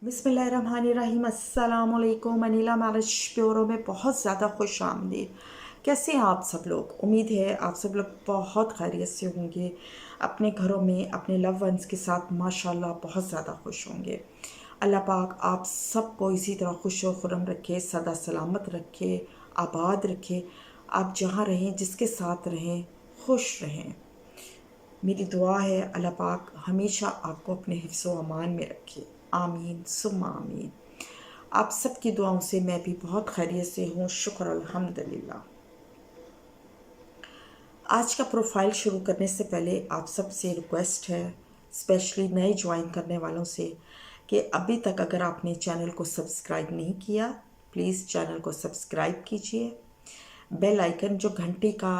बिस्मिल्लाहिर्रहमानिर्रहीम। अस्सलाम वालेकुम। अनिला मैरिज ब्यूरो में बहुत ज़्यादा खुश आमदीद। कैसे हैं आप सब लोग? उम्मीद है आप सब लोग बहुत खैरियत से होंगे, अपने घरों में अपने लव वंस के साथ माशाल्लाह बहुत ज़्यादा खुश होंगे। अल्लाह पाक आप सबको इसी तरह खुश व खुरम रखे, सदा सलामत रखे, आबाद रखे। आप जहाँ रहें, जिसके साथ रहें, खुश रहें। मेरी दुआ है अल्लाह पाक हमेशा आपको अपने हिफ्ज़ व अमान में रखे। आमीन सुम्मा आमीन। आप सब की दुआओं से मैं भी बहुत खैरियत से हूँ, शुक्र अल्हम्दुलिल्लाह। आज का प्रोफाइल शुरू करने से पहले आप सब से रिक्वेस्ट है, स्पेशली नए ज्वाइन करने वालों से, कि अभी तक अगर आपने चैनल को सब्सक्राइब नहीं किया, प्लीज़ चैनल को सब्सक्राइब कीजिए। बेल आइकन जो घंटी का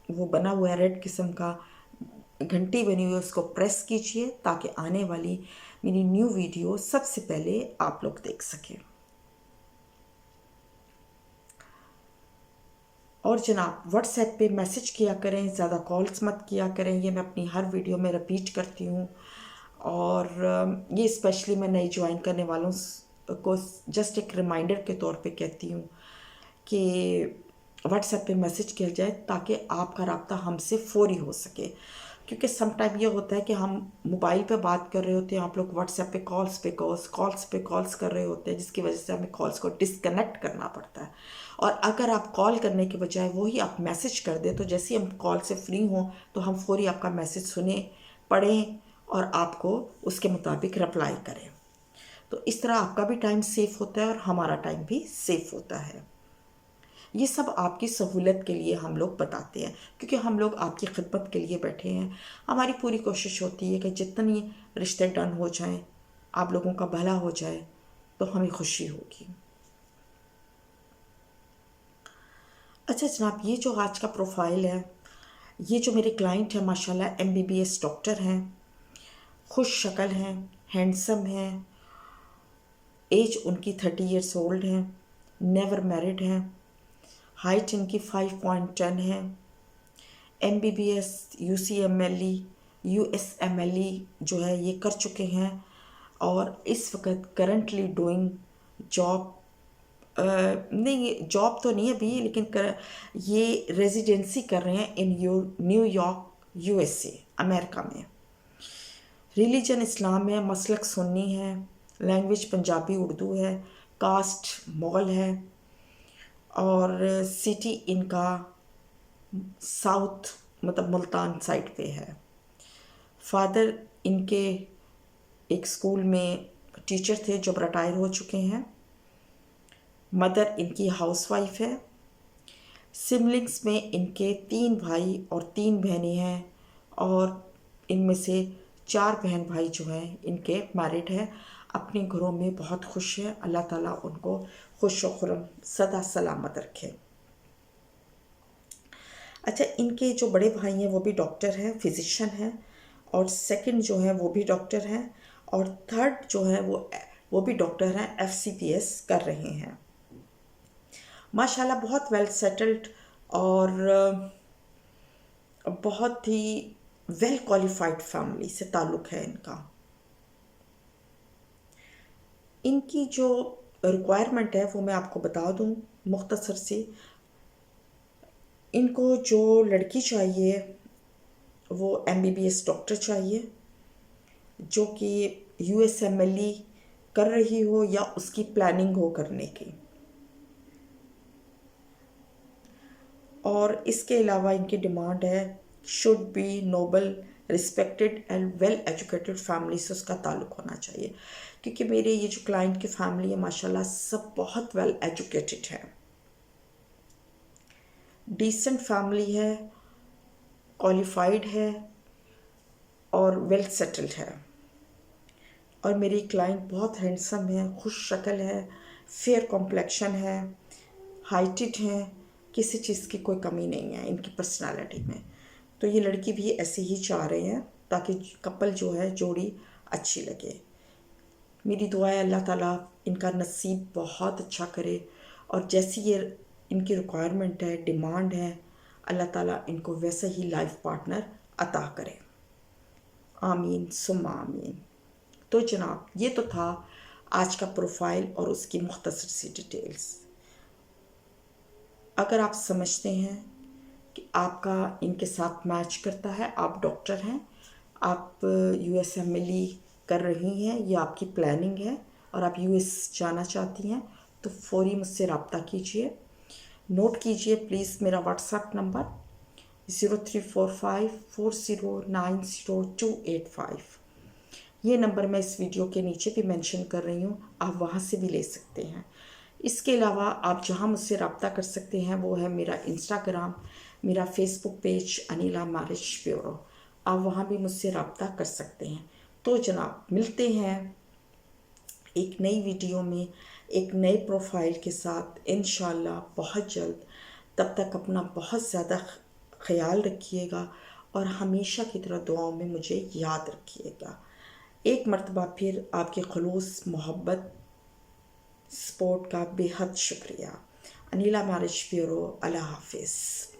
वो बना हुआ है, रेड किस्म का घंटी बनी हुई है, उसको प्रेस कीजिए ताकि आने वाली मेरी न्यू वीडियो सबसे पहले आप लोग देख सकें। और जनाब व्हाट्सएप पे मैसेज किया करें, ज़्यादा कॉल्स मत किया करें, ये मैं अपनी हर वीडियो में रिपीट करती हूँ। और ये स्पेशली मैं नई ज्वाइन करने वालों को जस्ट एक रिमाइंडर के तौर पे कहती हूँ कि व्हाट्सएप पे मैसेज किया जाए ताकि आपका राब्ता हमसे फौरी हो सके। क्योंकि सम टाइम ये होता है कि हम मोबाइल पे बात कर रहे होते हैं, आप लोग व्हाट्सएप पे कॉल्स कर रहे होते हैं, जिसकी वजह से हमें कॉल्स को डिस्कनेक्ट करना पड़ता है। और अगर आप कॉल करने के बजाय वही आप मैसेज कर दें, तो जैसे ही हम कॉल से फ्री हों तो हम फौरी आपका मैसेज सुने, पढ़ें और आपको उसके मुताबिक रिप्लाई करें। तो इस तरह आपका भी टाइम सेफ होता है और हमारा टाइम भी सेफ होता है। ये सब आपकी सहूलत के लिए हम लोग बताते हैं, क्योंकि हम लोग आपकी खिदमत के लिए बैठे हैं। हमारी पूरी कोशिश होती है कि जितनी रिश्ते डन हो जाएं, आप लोगों का भला हो जाए, तो हमें खुशी होगी। अच्छा जनाब, ये जो आज का प्रोफाइल है, ये जो मेरे क्लाइंट है माशाल्लाह MBBS डॉक्टर हैं, खुश शक्ल हैं, हैंडसम हैं, एज उनकी 30 ईयर्स ओल्ड है, नेवर मैरिड हैं, हाइट इनकी 5.10 है, MBBS UCMLE USMLE जो है ये कर चुके हैं और इस वक्त करंटली डूइंग जॉब, नहीं जॉब तो नहीं अभी, लेकिन ये रेजिडेंसी कर रहे हैं इन न्यूयॉर्क USA अमेरिका में। रिलीजन इस्लाम है, मसलक सुन्नी है, लैंग्वेज पंजाबी उर्दू है, कास्ट मुगल है और सिटी इनका साउथ मतलब मुल्तान साइड पे है। फादर इनके एक स्कूल में टीचर थे जो रिटायर हो चुके हैं। मदर इनकी हाउसवाइफ है। सिबलिंग्स में इनके 3 भाई और 3 बहनें हैं और इनमें से 4 बहन भाई जो हैं इनके मैरिड हैं, अपने घरों में बहुत खुश है। अल्लाह ताला उनको खुश व खुरम सदा सलामत रखे। अच्छा, इनके जो बड़े भाई हैं वो भी डॉक्टर हैं, फिजिशियन हैं, और सेकंड जो है वो भी डॉक्टर हैं, और थर्ड जो है वो भी डॉक्टर हैं, FCPS कर रहे हैं। माशाल्लाह बहुत वेल सेटल्ड और बहुत ही वेल क्वालिफाइड फैमिली से ताल्लुक़ है इनका। इनकी जो रिक्वायरमेंट है वो मैं आपको बता दूं मुख्तसर सी। इनको जो लड़की चाहिए वो MBBS डॉक्टर चाहिए, जो कि USMLE कर रही हो या उसकी प्लानिंग हो करने की। और इसके अलावा इनकी डिमांड है should be noble, respected and well educated family से उसका ताल्लुक़ होना चाहिए, क्योंकि मेरे ये जो क्लाइंट की फैमिली है माशाल्लाह सब बहुत वेल एजुकेटेड है, डिसेंट फैमिली है, क्वालिफाइड है और वेल सेटल्ड है। और मेरी क्लाइंट बहुत हैंडसम है, खुश शक्ल है, फेयर कॉम्प्लेक्शन है, हाइटेड है, किसी चीज़ की कोई कमी नहीं है इनकी पर्सनालिटी में। तो ये लड़की भी ऐसे ही चाह रहे हैं ताकि कपल जो है जोड़ी अच्छी लगे। मेरी दुआ है अल्लाह ताला इनका नसीब बहुत अच्छा करे और जैसी ये इनकी रिक्वायरमेंट है, डिमांड है, अल्लाह ताला इनको वैसा ही लाइफ पार्टनर अता करे। आमीन सुम्मा आमीन। तो जनाब ये तो था आज का प्रोफाइल और उसकी मुख्तसर सी डिटेल्स। अगर आप समझते हैं कि आपका इनके साथ मैच करता है, आप डॉक्टर हैं, आप USMLE कर रही हैं, ये आपकी प्लानिंग है और आप US जाना चाहती हैं, तो फौरी मुझसे रब्ता कीजिए। नोट कीजिए प्लीज़ मेरा व्हाट्सएप नंबर 0345409028 ये नंबर मैं इस वीडियो के नीचे भी मेंशन कर रही हूँ, आप वहाँ से भी ले सकते हैं। इसके अलावा आप जहाँ मुझसे रब्ता कर सकते हैं वो है मेरा इंस्टाग्राम, मेरा Facebook page Anila marriage bureau, आप वहाँ भी मुझसे रब्ता कर सकते हैं। तो जनाब मिलते हैं एक नई वीडियो में एक नए प्रोफाइल के साथ इंशाल्लाह बहुत जल्द। तब तक अपना बहुत ज़्यादा ख्याल रखिएगा और हमेशा की तरह दुआओं में मुझे याद रखिएगा। एक मर्तबा फिर आपके खलूस मोहब्बत सपोर्ट का बेहद शुक्रिया। अनिला मैरिज ब्यूरो, अल्लाह हाफिज़।